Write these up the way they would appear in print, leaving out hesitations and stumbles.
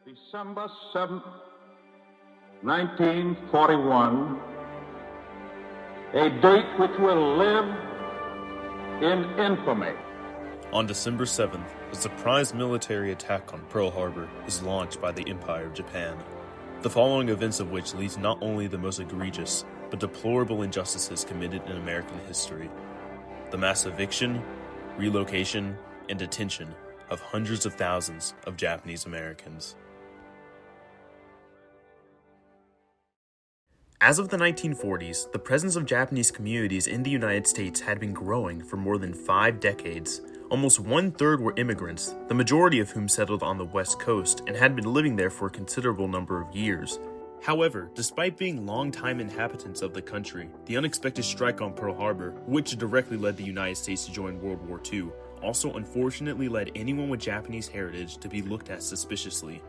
December 7th, 1941, a date which will live in infamy. On December 7th, a surprise military attack on Pearl Harbor is launched by the Empire of Japan, the following events of which lead to not only the most egregious, but deplorable injustices committed in American history: the mass eviction, relocation, and detention of hundreds of thousands of Japanese Americans. As of the 1940s, the presence of Japanese communities in the United States had been growing for more than 5 decades. Almost 1/3 were immigrants, the majority of whom settled on the West Coast and had been living there for a considerable number of years. However, despite being longtime inhabitants of the country, the unexpected strike on Pearl Harbor, which directly led the United States to join World War II, also unfortunately led anyone with Japanese heritage to be looked at suspiciously.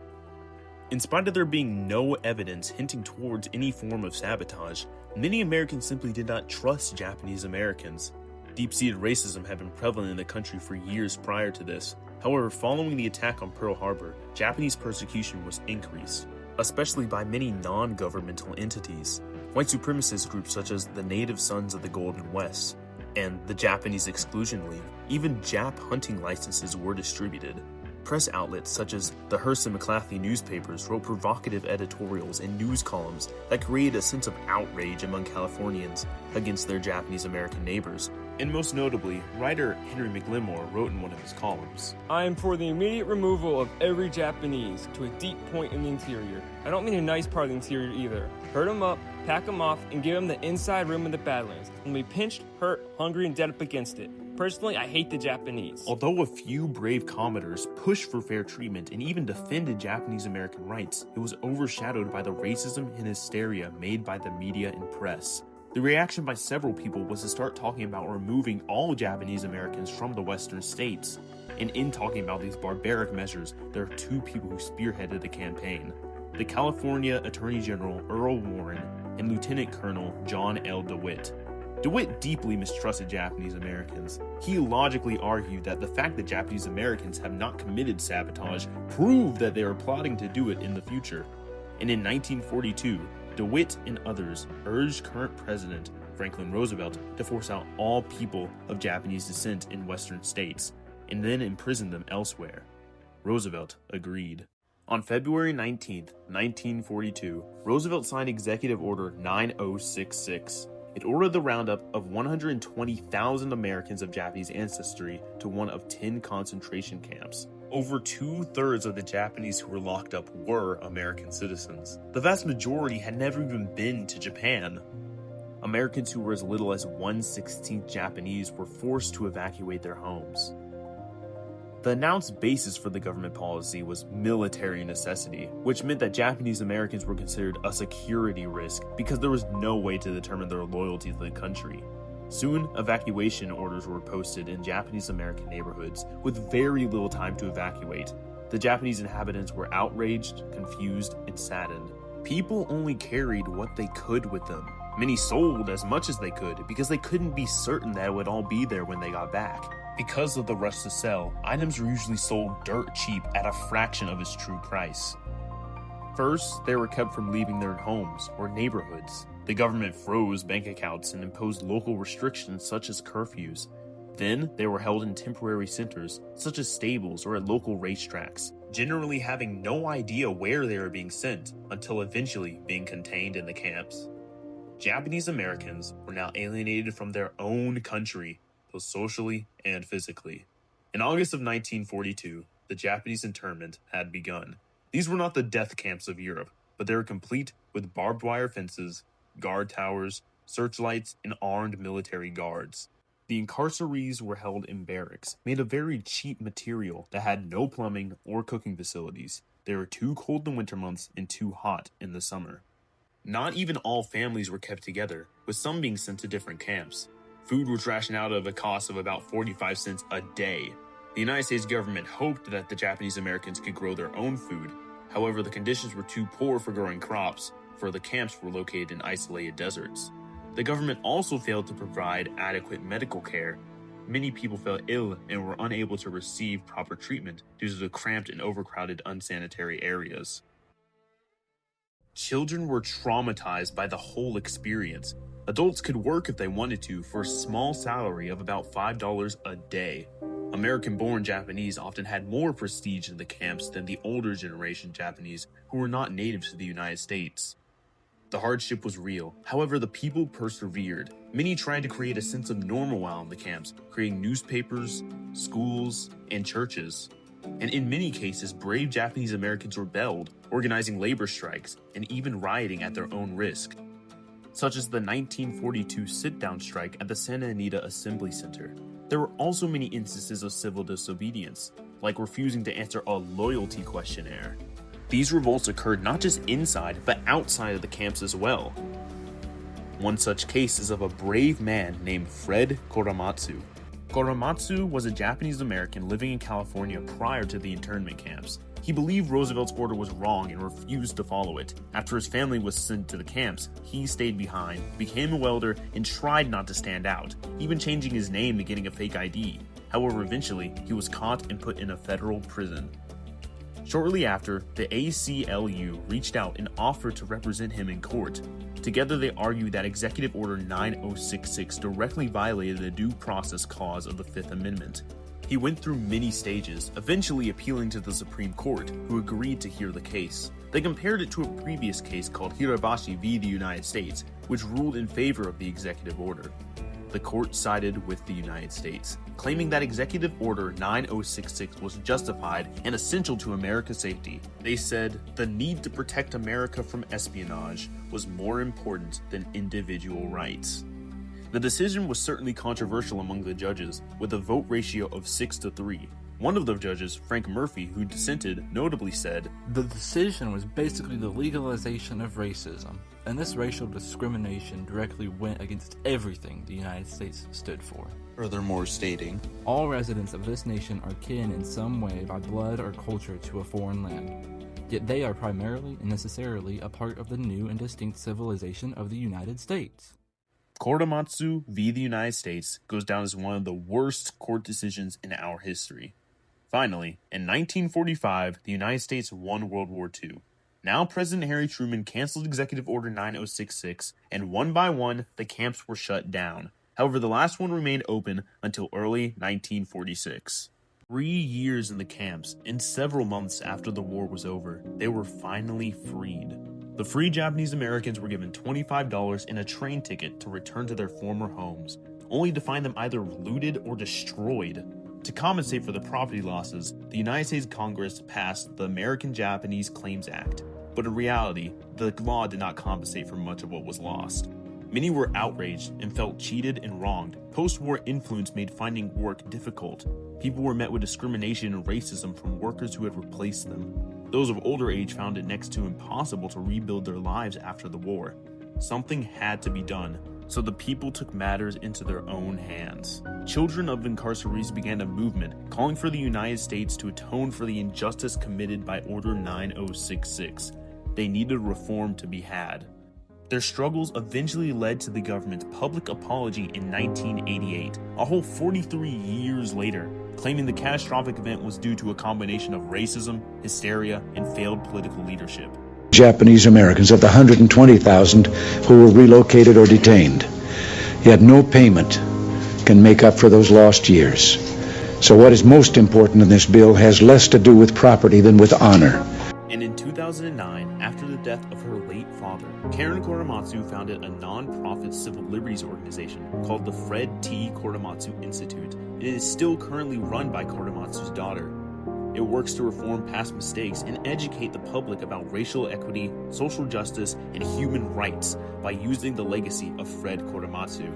In spite of there being no evidence hinting towards any form of sabotage, many Americans simply did not trust Japanese Americans. Deep-seated racism had been prevalent in the country for years prior to this. However, following the attack on Pearl Harbor, Japanese persecution was increased, especially by many non-governmental entities. White supremacist groups such as the Native Sons of the Golden West and the Japanese Exclusion League, even Jap hunting licenses were distributed. Press outlets such as the Hearst and McClatchy newspapers wrote provocative editorials and news columns that created a sense of outrage among Californians against their Japanese American neighbors. And most notably, writer Henry McLemore wrote in one of his columns, "I am for the immediate removal of every Japanese to a deep point in the interior. I don't mean a nice part of the interior either. Hurt them up, pack them off, and give them the inside room of the Badlands. They'll be pinched, hurt, hungry, and dead up against it. Personally, I hate the Japanese." Although a few brave commenters pushed for fair treatment and even defended Japanese American rights, it was overshadowed by the racism and hysteria made by the media and press. The reaction by several people was to start talking about removing all Japanese Americans from the western states. And in talking about these barbaric measures, there are two people who spearheaded the campaign: the California Attorney General Earl Warren and Lieutenant Colonel John L. DeWitt. DeWitt deeply mistrusted Japanese Americans. He logically argued that the fact that Japanese Americans have not committed sabotage proved that they are plotting to do it in the future. And in 1942, DeWitt and others urged current President Franklin Roosevelt to force out all people of Japanese descent in western states, and then imprison them elsewhere. Roosevelt agreed. On February 19, 1942, Roosevelt signed Executive Order 9066. It ordered the roundup of 120,000 Americans of Japanese ancestry to one of 10 concentration camps. Over 2/3 of the Japanese who were locked up were American citizens. The vast majority had never even been to Japan. Americans who were as little as 1/16 Japanese were forced to evacuate their homes. The announced basis for the government policy was military necessity, which meant that Japanese Americans were considered a security risk because there was no way to determine their loyalty to the country. Soon, evacuation orders were posted in Japanese American neighborhoods with very little time to evacuate. The Japanese inhabitants were outraged, confused, and saddened. People only carried what they could with them. Many sold as much as they could because they couldn't be certain that it would all be there when they got back. Because of the rush to sell, items were usually sold dirt cheap at a fraction of its true price. First, they were kept from leaving their homes or neighborhoods. The government froze bank accounts and imposed local restrictions such as curfews. Then, they were held in temporary centers, such as stables or at local racetracks, generally having no idea where they were being sent, until eventually being contained in the camps. Japanese Americans were now alienated from their own country, both socially and physically. In August of 1942, the Japanese internment had begun. These were not the death camps of Europe, but they were complete with barbed wire fences, guard towers, searchlights, and armed military guards. The incarcerees were held in barracks, made of very cheap material that had no plumbing or cooking facilities. They were too cold in the winter months and too hot in the summer. Not even all families were kept together, with some being sent to different camps. Food was rationed out at a cost of about 45 cents a day. The United States government hoped that the Japanese Americans could grow their own food. However, the conditions were too poor for growing crops, for the camps were located in isolated deserts. The government also failed to provide adequate medical care. many people fell ill and were unable to receive proper treatment due to the cramped and overcrowded unsanitary areas. Children were traumatized by the whole experience. Adults could work if they wanted to for a small salary of about $5 a day. American-born Japanese often had more prestige in the camps than the older generation Japanese who were not native to the United States. The hardship was real, however the people persevered. Many tried to create a sense of normal while in the camps, creating newspapers, schools, and churches. And in many cases, brave Japanese Americans rebelled, organizing labor strikes, and even rioting at their own risk, such as the 1942 sit-down strike at the Santa Anita Assembly Center. There were also many instances of civil disobedience, like refusing to answer a loyalty questionnaire. These revolts occurred not just inside, but outside of the camps as well. One such case is of a brave man named Fred Korematsu. Korematsu was a Japanese American living in California prior to the internment camps. He believed Roosevelt's order was wrong and refused to follow it. After his family was sent to the camps, he stayed behind, became a welder, and tried not to stand out, even changing his name and getting a fake ID. However, eventually, he was caught and put in a federal prison. Shortly after, the ACLU reached out and offered to represent him in court. Together, they argued that Executive Order 9066 directly violated the Due Process Clause of the Fifth Amendment. He went through many stages, eventually appealing to the Supreme Court, who agreed to hear the case. They compared it to a previous case called Hirabashi v. the United States, which ruled in favor of the executive order. The court sided with the United States, claiming that Executive Order 9066 was justified and essential to America's safety. They said the need to protect America from espionage was more important than individual rights. The decision was certainly controversial among the judges, with a vote ratio of 6-3. One of the judges, Frank Murphy, who dissented, notably said, "The decision was basically the legalization of racism, and this racial discrimination directly went against everything the United States stood for." Furthermore stating, "All residents of this nation are kin in some way by blood or culture to a foreign land, yet they are primarily and necessarily a part of the new and distinct civilization of the United States." Korematsu v. the United States goes down as one of the worst court decisions in our history. Finally, in 1945, the United States won World War II. Now President Harry Truman canceled Executive Order 9066, and one by one, the camps were shut down. However, the last one remained open until early 1946. 3 years in the camps, and several months after the war was over, they were finally freed. The free Japanese Americans were given $25 and a train ticket to return to their former homes, only to find them either looted or destroyed. To compensate for the property losses, the United States Congress passed the American Japanese Claims Act, but in reality, the law did not compensate for much of what was lost. Many were outraged and felt cheated and wronged. Post-war influence made finding work difficult. People were met with discrimination and racism from workers who had replaced them. Those of older age found it next to impossible to rebuild their lives after the war. Something had to be done, so the people took matters into their own hands. Children of incarcerees began a movement calling for the United States to atone for the injustice committed by Order 9066. They needed reform to be had. Their struggles eventually led to the government's public apology in 1988, a whole 43 years later, claiming the catastrophic event was due to a combination of racism, hysteria, and failed political leadership. Japanese Americans of the 120,000 who were relocated or detained. Yet no payment can make up for those lost years. So what is most important in this bill has less to do with property than with honor. And in 2009, after the death of her late father, Karen Korematsu founded a non-profit civil liberties organization called the Fred T. Korematsu Institute, and it is still currently run by Korematsu's daughter. It works to reform past mistakes and educate the public about racial equity, social justice, and human rights by using the legacy of Fred Korematsu.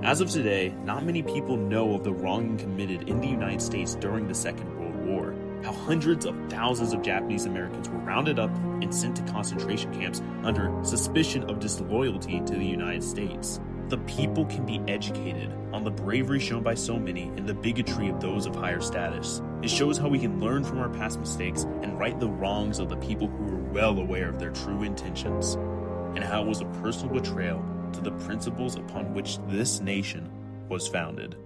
As of today, not many people know of the wronging committed in the United States during the Second World War, how hundreds of thousands of Japanese Americans were rounded up and sent to concentration camps under suspicion of disloyalty to the United States. The people can be educated on the bravery shown by so many and the bigotry of those of higher status. It shows how we can learn from our past mistakes and right the wrongs of the people who were well aware of their true intentions, and how it was a personal betrayal to the principles upon which this nation was founded.